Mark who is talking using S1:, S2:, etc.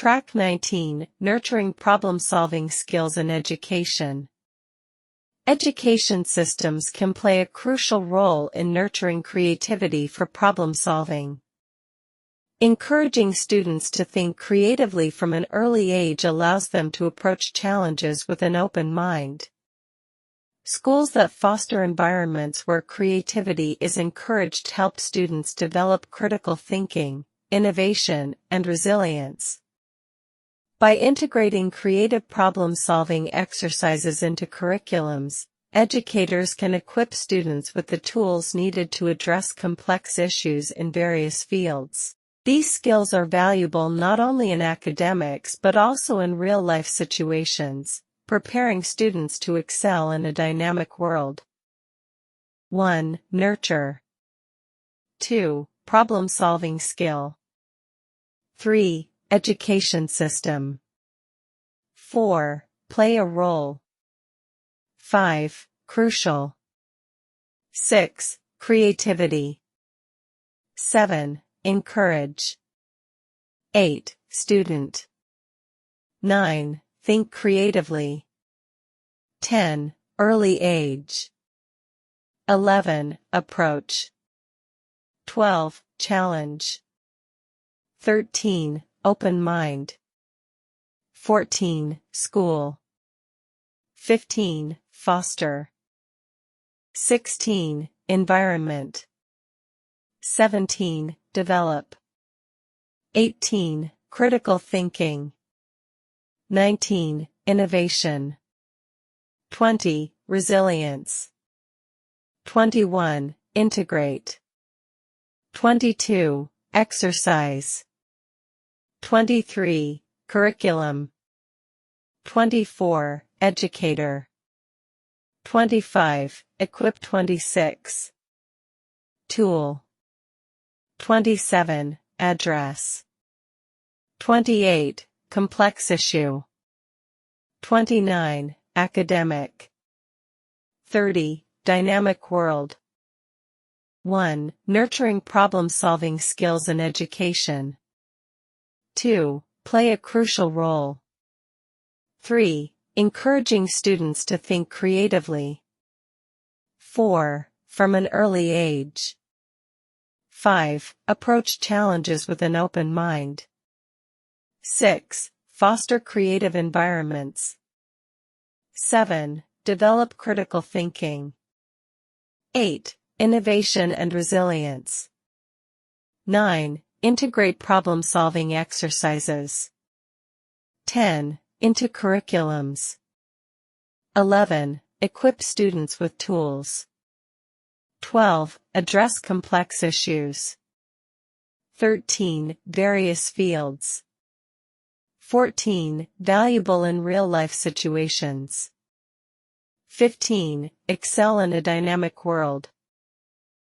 S1: Track 19, Nurturing Problem-Solving Skills in Education. Education systems can play a crucial role in nurturing creativity for problem-solving. Encouraging students to think creatively from an early age allows them to approach challenges with an open mind. Schools that foster environments where creativity is encouraged help students develop critical thinking, innovation, and resilience. By integrating creative problem-solving exercises into curriculums, educators can equip students with the tools needed to address complex issues in various fields. These skills are valuable not only in academics but also in real-life situations, preparing students to excel in a dynamic world. 1. Nurture. 2. Problem-solving skill. 3. Education system. 4. Play a role. 5. Crucial. 6. Creativity. 7. Encourage. 8. Student. 9. Think creatively. 10. Early age. 11. Approach. 12. Challenge. 13. Open mind. 14. School. 15. Foster. 16. Environment. 17. Develop. 18. Critical thinking. 19. Innovation. 20. Resilience. 21. Integrate. 22. Exercise. 23. Curriculum. 24. Educator. 25. Equip. 26. Tool. 27. Address. 28. Complex issue. 29. Academic. 30. Dynamic world. 1. Nurturing problem-solving skills in education. 2. Play a crucial role. 3. Encouraging students to think creatively. 4. From an early age. 5. Approach challenges with an open mind. 6. Foster creative environments. 7. Develop critical thinking. 8. Innovation and resilience. 9. Integrate problem-solving exercises. 10. Into curriculums. 11. Equip students with tools. 12. Address complex issues. 13. Various fields. 14. Valuable in real-life situations. 15. Excel in a dynamic world.